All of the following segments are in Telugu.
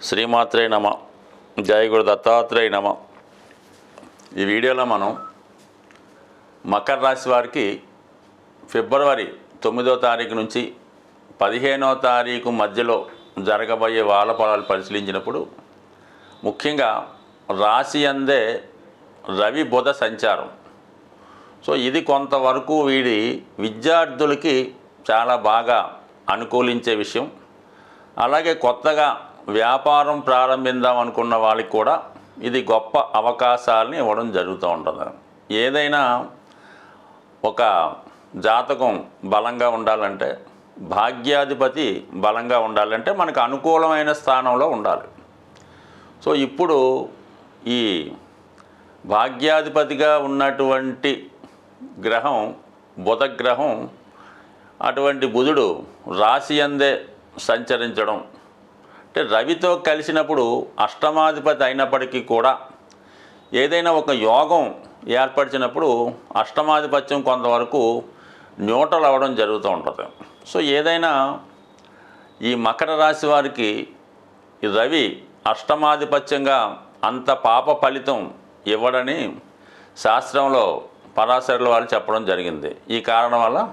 శ్రీమాత్రే నమ. జయ గురు దత్తాత్రేయ నమ. ఈ వీడియోలో మనం మకర రాశి వారికి ఫిబ్రవరి 9వ తారీఖు నుంచి 15వ తారీఖు మధ్యలో జరగబోయే వార ఫలాలు పరిశీలించినప్పుడు ముఖ్యంగా రాశి అందే రవి బుధ సంచారం. సో ఇది కొంతవరకు వీడి విద్యార్థులకి చాలా బాగా అనుకూలించే విషయం. అలాగే కొత్తగా వ్యాపారం ప్రారంభిద్దాం అనుకున్న వాళ్ళకి కూడా ఇది గొప్ప అవకాశాలని ఇవ్వడం జరుగుతూ ఉంటుంది. ఏదైనా ఒక జాతకం బలంగా ఉండాలంటే, భాగ్యాధిపతి బలంగా ఉండాలంటే మనకు అనుకూలమైన స్థానంలో ఉండాలి. సో ఇప్పుడు ఈ భాగ్యాధిపతిగా ఉన్నటువంటి గ్రహం బుధగ్రహం, అటువంటి బుధుడు రాశి అందే సంచరించడం అంటే రవితో కలిసినప్పుడు అష్టమాధిపతి అయినప్పటికీ కూడా ఏదైనా ఒక యోగం ఏర్పరిచినప్పుడు అష్టమాధిపత్యం కొంతవరకు న్యూట్రల్ అవ్వడం జరుగుతూ ఉంటుంది. సో ఏదైనా ఈ మకర రాశి వారికి రవి అష్టమాధిపత్యంగా అంత పాప ఫలితం ఇవ్వడని శాస్త్రంలో పరాశరుల వారు చెప్పడం జరిగింది. ఈ కారణం వల్ల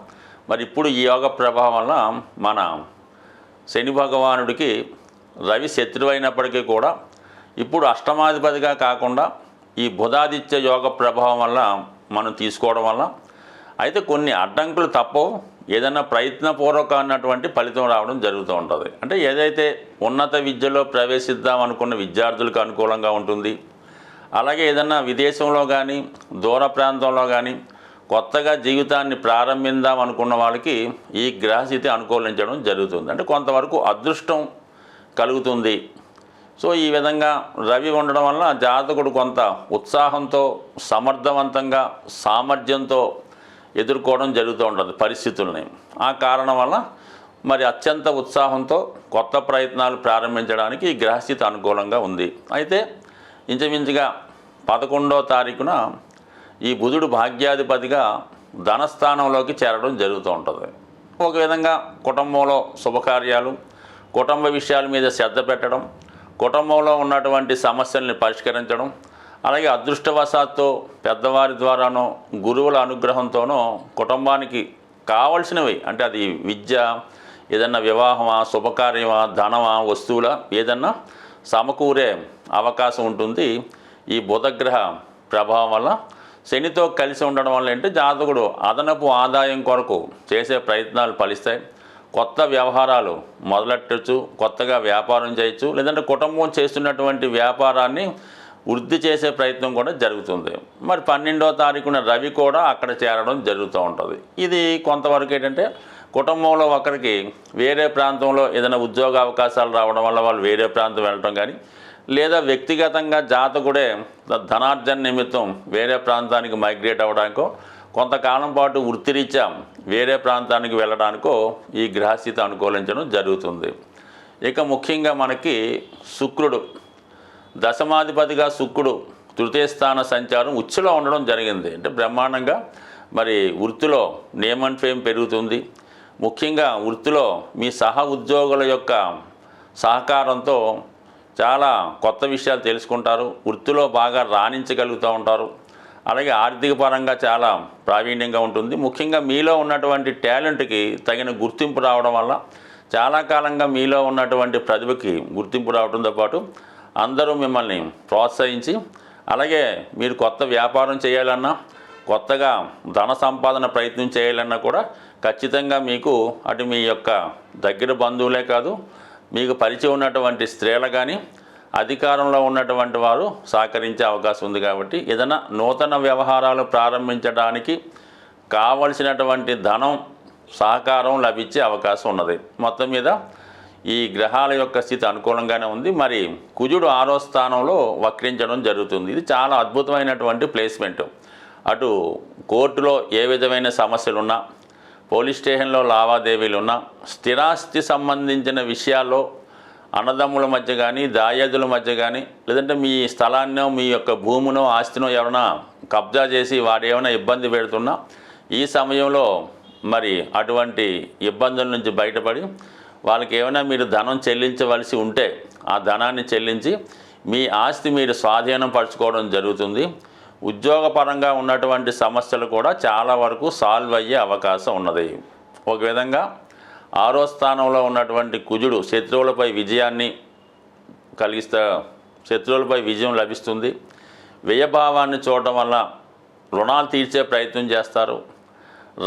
మరి ఇప్పుడు ఈ యోగ ప్రభావం వల్ల మన శని భగవానుడికి రవి శత్రువు అయినప్పటికీ కూడా ఇప్పుడు అష్టమాధిపతిగా కాకుండా ఈ బుధాదిత్య యోగ ప్రభావం వల్ల మనం తీసుకోవడం వల్ల అయితే కొన్ని అడ్డంకులు తప్పవు. ఏదైనా ప్రయత్నపూర్వక అన్నటువంటి ఫలితం రావడం జరుగుతూ ఉంటుంది. అంటే ఏదైతే ఉన్నత విద్యలో ప్రవేశిద్దాం అనుకున్న విద్యార్థులకు అనుకూలంగా ఉంటుంది. అలాగే ఏదన్నా విదేశంలో కానీ దూర ప్రాంతంలో కానీ కొత్తగా జీవితాన్ని ప్రారంభిద్దాం అనుకున్న వాళ్ళకి ఈ గ్రహస్థితి అనుకూలించడం జరుగుతుంది. అంటే కొంతవరకు అదృష్టం కలుగుతుంది. సో ఈ విధంగా రవి ఉండడం వల్ల జాతకుడు కొంత ఉత్సాహంతో, సమర్థవంతంగా, సామర్థ్యంతో ఎదుర్కోవడం జరుగుతూ ఉంటుంది పరిస్థితుల్ని. ఆ కారణం వల్ల మరి అత్యంత ఉత్సాహంతో కొత్త ప్రయత్నాలు ప్రారంభించడానికి ఈ గ్రహస్థితి అనుకూలంగా ఉంది. అయితే ఇంచుమించుగా 11వ తారీఖున ఈ బుధుడు భాగ్యాధిపతిగా ధనస్థానంలోకి చేరడం జరుగుతూ ఉంటుంది. ఒక విధంగా కుటుంబంలో శుభకార్యాలు, కుటుంబ విషయాల మీద శ్రద్ధ పెట్టడం, కుటుంబంలో ఉన్నటువంటి సమస్యల్ని పరిష్కరించడం, అలాగే అదృష్టవశాత్తు పెద్దవారి ద్వారానో గురువుల అనుగ్రహంతోనో కుటుంబానికి కావలసినవి అంటే అది విద్య, ఏదన్నా వివాహమా, శుభకార్యమా, ధనమా, వస్తువుల ఏదన్నా సమకూరే అవకాశం ఉంటుంది. ఈ బుధగ్రహ ప్రభావం వల్ల శనితో కలిసి ఉండడం వల్ల ఏంటంటే జాతకుడు అదనపు ఆదాయం కొరకు చేసే ప్రయత్నాలు ఫలిస్తాయి. కొత్త వ్యవహారాలు మొదలెట్టచ్చు, కొత్తగా వ్యాపారం చేయొచ్చు, లేదంటే కుటుంబం చేస్తున్నటువంటి వ్యాపారాన్ని వృద్ధి చేసే ప్రయత్నం కూడా జరుగుతుంది. మరి 12వ తారీఖున రవి కూడా అక్కడ చేరడం జరుగుతూ ఉంటుంది. ఇది కొంతవరకు ఏంటంటే కుటుంబంలో ఒకరికి వేరే ప్రాంతంలో ఏదైనా ఉద్యోగ అవకాశాలు రావడం వల్ల వాళ్ళు వేరే ప్రాంతం వెళ్ళటం కానీ, లేదా వ్యక్తిగతంగా జాతకుడే ధనార్జన నిమిత్తం వేరే ప్రాంతానికి మైగ్రేట్ అవ్వడానికో, కొంతకాలం పాటు వృత్తిరీత్యా వేరే ప్రాంతానికి వెళ్ళడానికో ఈ గ్రహస్థితి అనుకూలించడం జరుగుతుంది. ఇక ముఖ్యంగా మనకి శుక్రుడు దశమాధిపతిగా శుక్రుడు తృతీయ స్థాన సంచారం ఉచ్చులో ఉండడం జరిగింది. అంటే బ్రహ్మాండంగా మరి వృత్తిలో నేమ్ అండ్ ఫేమ్ పెరుగుతుంది. ముఖ్యంగా వృత్తిలో మీ సహ ఉద్యోగుల యొక్క సహకారంతో చాలా కొత్త విషయాలు తెలుసుకుంటారు, వృత్తిలో బాగా రాణించగలుగుతూ ఉంటారు. అలాగే ఆర్థిక పరంగా చాలా ప్రావీణ్యంగా ఉంటుంది. ముఖ్యంగా మీలో ఉన్నటువంటి టాలెంట్కి తగిన గుర్తింపు రావడం వల్ల చాలా కాలంగా మీలో ఉన్నటువంటి ప్రతిభకి గుర్తింపు రావడంతో పాటు అందరూ మిమ్మల్ని ప్రోత్సహించి, అలాగే మీరు కొత్త వ్యాపారం చేయాలన్నా, కొత్తగా ధన సంపాదన ప్రయత్నం చేయాలన్నా కూడా ఖచ్చితంగా మీకు అటు మీ యొక్క దగ్గర బంధువులే కాదు, మీకు పరిచయం ఉన్నటువంటి స్త్రీలు కానీ అధికారంలో ఉన్నటువంటి వారు సహకరించే అవకాశం ఉంది. కాబట్టి ఏదైనా నూతన వ్యవహారాలు ప్రారంభించడానికి కావలసినటువంటి ధనం, సహకారం లభించే అవకాశం ఉన్నది. మొత్తం మీద ఈ గ్రహాల యొక్క స్థితి అనుకూలంగానే ఉంది. మరి కుజుడు 6వ స్థానంలో వక్రించడం జరుగుతుంది. ఇది చాలా అద్భుతమైనటువంటి ప్లేస్మెంట్. అటు కోర్టులో ఏ విధమైన సమస్యలున్నా, పోలీస్ స్టేషన్లో లావాదేవీలున్నా, స్థిరాస్తి సంబంధించిన విషయాల్లో అన్నదమ్ముల మధ్య కానీ, దాయాదుల మధ్య కానీ, లేదంటే మీ స్థలాన్నో మీ యొక్క భూమునో ఆస్తినో ఎవరైనా కబ్జా చేసి వాడు ఏమైనా ఇబ్బంది పెడుతున్నా ఈ సమయంలో మరి అటువంటి ఇబ్బందుల నుంచి బయటపడి వాళ్ళకి ఏమైనా మీరు ధనం చెల్లించవలసి ఉంటే ఆ ధనాన్ని చెల్లించి మీ ఆస్తి మీరు స్వాధీనం పరచుకోవడం జరుగుతుంది. ఉద్యోగపరంగా ఉన్నటువంటి సమస్యలు కూడా చాలా వరకు సాల్వ్ అయ్యే అవకాశం ఉన్నది. ఒక విధంగా 6వ స్థానంలో ఉన్నటువంటి కుజుడు శత్రువులపై విజయాన్ని శత్రువులపై విజయం లభిస్తుంది. వ్యయభావాన్ని చూడటం వల్ల రుణాలు తీర్చే ప్రయత్నం చేస్తారు.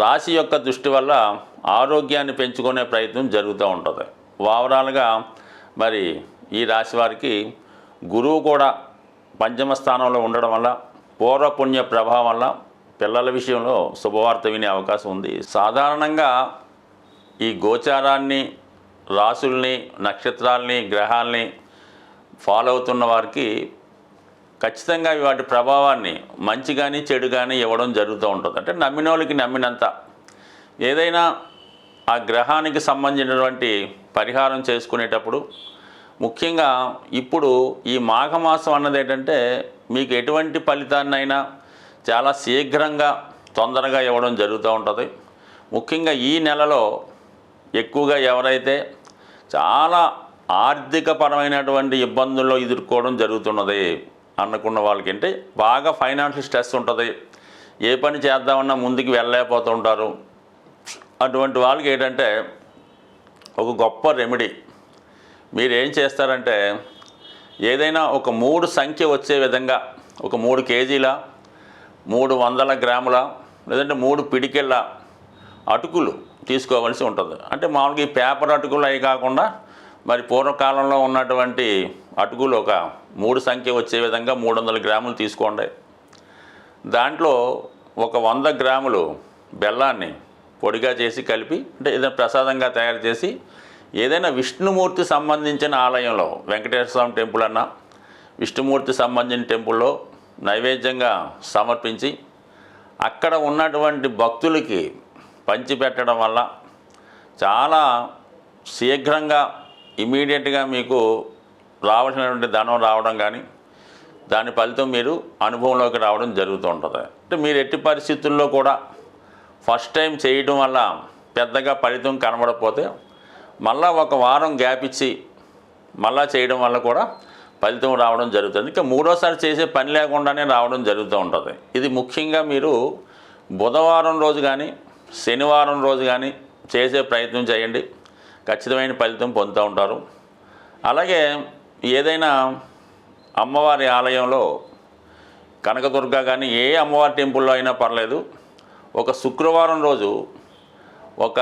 రాశి యొక్క దృష్టి వల్ల ఆరోగ్యాన్ని పెంచుకునే ప్రయత్నం జరుగుతూ ఉంటుంది. ఓవరాల్గా మరి ఈ రాశి వారికి గురువు కూడా పంచమ స్థానంలో ఉండడం వల్ల పూర్వపుణ్య ప్రభావం వల్ల పిల్లల విషయంలో శుభవార్త వినే అవకాశం ఉంది. సాధారణంగా ఈ గోచారాన్ని, రాసుల్ని, నక్షత్రాల్ని, గ్రహాల్ని ఫాలో అవుతున్న వారికి ఖచ్చితంగా వాటి ప్రభావాన్ని మంచి కానీ చెడు కానీ ఇవ్వడం జరుగుతూ ఉంటుంది. అంటే నమ్మిన వాళ్ళకి నమ్మినంత. ఏదైనా ఆ గ్రహానికి సంబంధించినటువంటి పరిహారం చేసుకునేటప్పుడు ముఖ్యంగా ఇప్పుడు ఈ మాఘమాసం అన్నది ఏంటంటే మీకు ఎటువంటి ఫలితాన్నైనా చాలా శీఘ్రంగా తొందరగా ఇవ్వడం జరుగుతూ ఉంటుంది. ముఖ్యంగా ఈ నెలలో ఎక్కువగా ఎవరైతే చాలా ఆర్థికపరమైనటువంటి ఇబ్బందుల్లో ఎదుర్కోవడం జరుగుతున్నది అనుకున్న వాళ్ళకి అంటే బాగా ఫైనాన్షియల్ స్ట్రెస్ ఉంటుంది. ఏ పని చేద్దామన్నా ముందుకు వెళ్ళలేకపోతూ ఉంటారు. అటువంటి వాళ్ళకి ఏంటంటే ఒక గొప్ప రెమెడీ మీరు ఏం చేస్తారంటే ఏదైనా ఒక 3 సంఖ్య వచ్చే విధంగా ఒక 3 కేజీల 300 గ్రాముల లేదంటే 3 పిడికెళ్ళ అటుకులు తీసుకోవాల్సి ఉంటుంది. అంటే మామూలుగా ఈ పేపర్ అటుకులు అవి కాకుండా మరి పూర్వకాలంలో ఉన్నటువంటి అటుకులు ఒక 3 సంఖ్య వచ్చే విధంగా 300 గ్రాములు తీసుకోండి. దాంట్లో ఒక 100 గ్రాములు బెల్లాన్ని పొడిగా చేసి కలిపి అంటే ఏదైనా ప్రసాదంగా తయారు చేసి ఏదైనా విష్ణుమూర్తి సంబంధించిన ఆలయంలో వెంకటేశ్వర స్వామి టెంపుల్ అన్నా విష్ణుమూర్తి సంబంధించిన టెంపుల్లో నైవేద్యంగా సమర్పించి అక్కడ ఉన్నటువంటి భక్తులకి పంచిపెట్టడం వల్ల చాలా శీఘ్రంగా ఇమీడియట్గా మీకు రావాల్సినటువంటి ధనం రావడం కానీ దాని ఫలితం మీరు అనుభవంలోకి రావడం జరుగుతూ ఉంటుంది. అంటే మీరు ఎట్టి పరిస్థితుల్లో కూడా ఫస్ట్ టైం చేయడం వల్ల పెద్దగా ఫలితం కనబడకపోతే మళ్ళా ఒక వారం గ్యాప్ ఇచ్చి మళ్ళా చేయడం వల్ల కూడా ఫలితం రావడం జరుగుతుంది. ఇంకా మూడోసారి చేసే పని లేకుండానే రావడం జరుగుతూ ఉంటుంది. ఇది ముఖ్యంగా మీరు బుధవారం రోజు కానీ శనివారం రోజు కానీ చేసే ప్రయత్నం చేయండి. ఖచ్చితమైన ఫలితం పొందుతూ ఉంటారు. అలాగే ఏదైనా అమ్మవారి ఆలయంలో కనకదుర్గ కానీ ఏ అమ్మవారి టెంపుల్లో అయినా పర్లేదు ఒక శుక్రవారం రోజు ఒక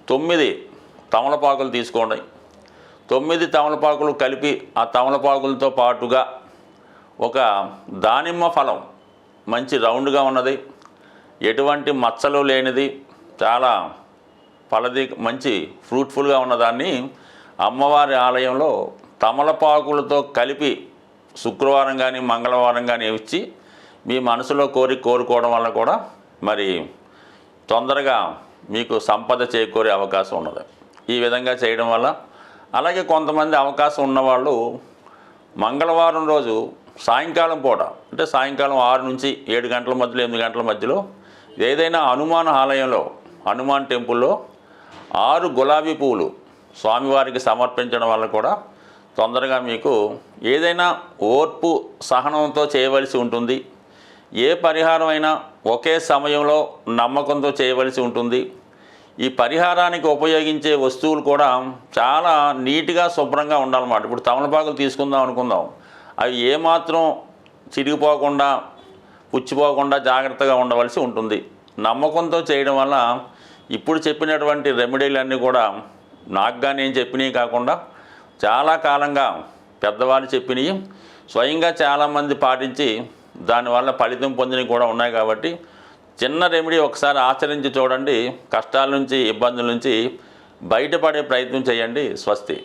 9 తమలపాకులు తీసుకోండి. 9 తమలపాకులు కలిపి ఆ తమలపాకులతో పాటుగా ఒక దానిమ్మ ఫలం మంచి రౌండ్గా ఉన్నది, ఎటువంటి మచ్చలు లేనిది, చాలా మంచి ఫ్రూట్ఫుల్గా ఉన్నదాన్ని అమ్మవారి ఆలయంలో తమలపాకులతో కలిపి శుక్రవారం కానీ మంగళవారం కానీ ఇచ్చి మీ మనసులో కోరుకోవడం వల్ల కూడా మరి తొందరగా మీకు సంపద చేకూరే అవకాశం ఉన్నది. ఈ విధంగా చేయడం వల్ల అలాగే కొంతమంది అవకాశం ఉన్నవాళ్ళు మంగళవారం రోజు సాయంకాలం పూట అంటే సాయంకాలం 6 నుంచి 7 గంటల మధ్యలో 8 గంటల మధ్యలో ఏదైనా హనుమాన్ ఆలయంలో హనుమాన్ టెంపుల్లో 6 గులాబీ పువ్వులు స్వామివారికి సమర్పించడం వల్ల కూడా తొందరగా మీకు ఏదైనా ఓర్పు సహనంతో చేయవలసి ఉంటుంది. ఏ పరిహారం అయినా ఒకే సమయంలో నమ్మకంతో చేయవలసి ఉంటుంది. ఈ పరిహారానికి ఉపయోగించే వస్తువులు కూడా చాలా నీట్గా శుభ్రంగా ఉండాలన్నమాట. ఇప్పుడు తమలపాకులు తీసుకుందాం అనుకుందాం, అవి ఏమాత్రం చిరిగిపోకుండా పుచ్చిపోకుండా జాగ్రత్తగా ఉండవలసి ఉంటుంది. నమ్మకంతో చేయడం వల్ల ఇప్పుడు చెప్పినటువంటి రెమెడీలన్నీ కూడా నాకుగా నేను చెప్పినవి కాకుండా చాలా కాలంగా పెద్దవాళ్ళు చెప్పినవి స్వయంగా చాలామంది పాటించి దానివల్ల ఫలితం పొందినవి కూడా ఉన్నాయి. కాబట్టి చిన్న రెమెడీ ఒకసారి ఆచరించి చూడండి. కష్టాల నుంచి ఇబ్బందుల నుంచి బయటపడే ప్రయత్నం చేయండి. స్వస్తి.